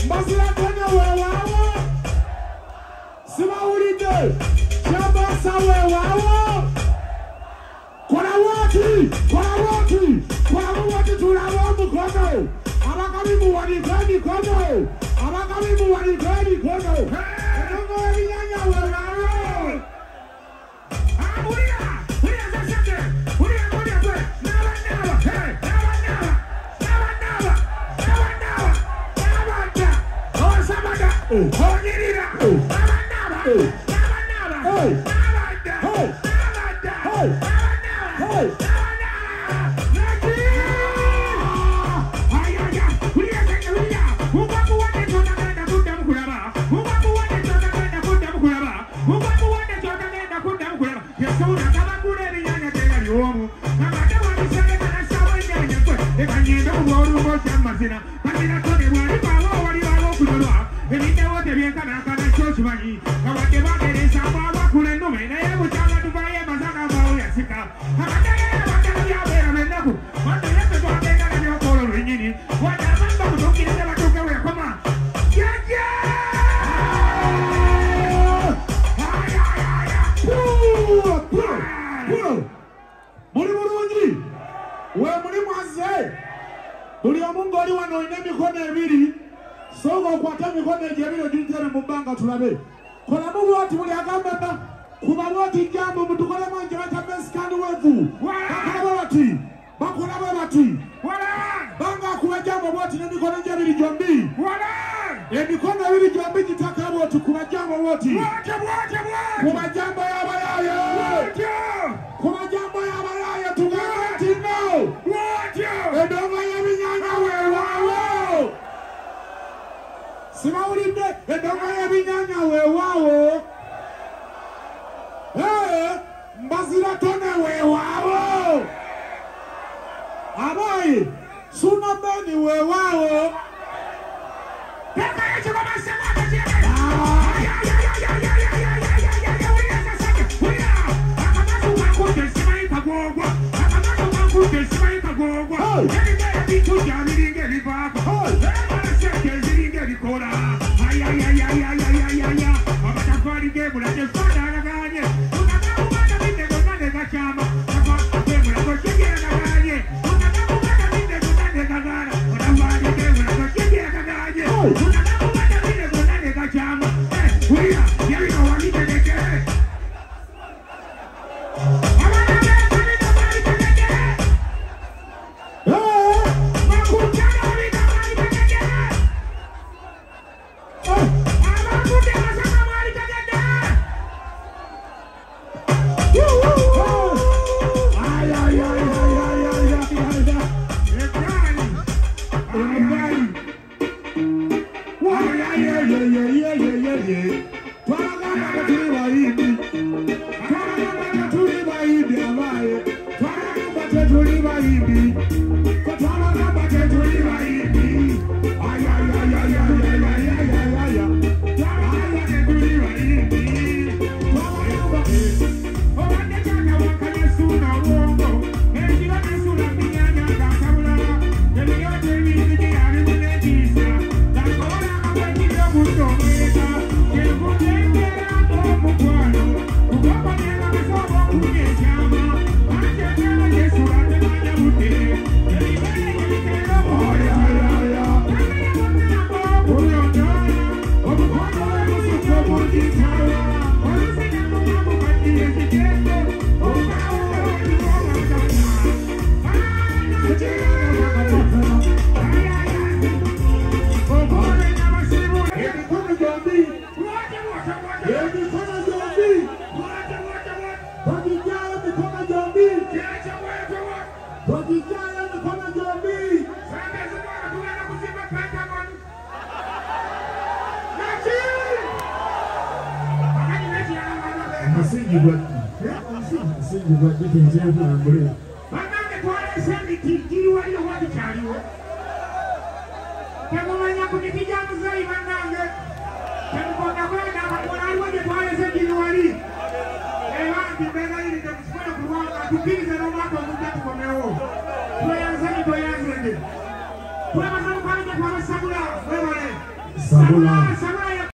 Mbazira Tonny wewawo Simawulide Chambasa wewawo Kola woti tulawo mukono Abakabimu wanikani kono Abakabimu wanikani kono Enongo ebinyanya wewawo Hulia zasete Hulia kwe Nawa Hey Honirira, tulabe kola muwoti muli agamba kuba woti jambo mutukole manje batameskani wevu bakula bati banga kuba jambo woti nemikono jabiri jombi emikono ebiri jombi kitaka woti kuba jambo woti kuba jambo yabayaye kuba jambo yabayaye tugati no edongo yabinyanga wewawo Simawulide edongo yabinyanya wewawo Mbazira Tonny wewawo Abayi Suuna wewawo tuli bayimbi. Twabagamba ke tuli bayimbi. Ay ay ay ay ay ay ay ay ay. Twabagamba ke tuli bayimbi. Twabagamba ke. Obadde kyanga wakanya Suuna wongo. Ekiro ne Suuna minyanya ng'akabula. Ebiryoto ebingi bye yali munetiisa. Ng'akola amagwekiri obutomweka. Kyenkutengera omukwano. Kugamba nyenga bisoba okulya ekyama. Ate ekyama Yesuula temanya budde. Ebibere ebitera obuoyaaya. Tamanya munnango okuyonjoola. Obukondo bw'ebisuka obugitawa. Olusinga mumamukaddiye ekigendo. Obutawo obulibw'omwagana. Obuole n'abasibu. Emikono gyombi. Emikono gyombi. Bagijjayo emikono gyombi. Bagijjayo emikono gyombi. Omusingi gwa dditinzeebulambule. Bannange twaleese emiti giri waliyo wali kyaliwo. Temumanya ku miti gya muzeeyi bannange. Temukonda kwenda amatwala aliwo gye twaleese giri wali. Era nti mbeerayiridde musifune ku lwanga tukkirize n'omwaka omujja tukomewo. Tweyanzanye tweyanzenge. Twebaza mukwano gye twabasabula. Wewale. Sabula.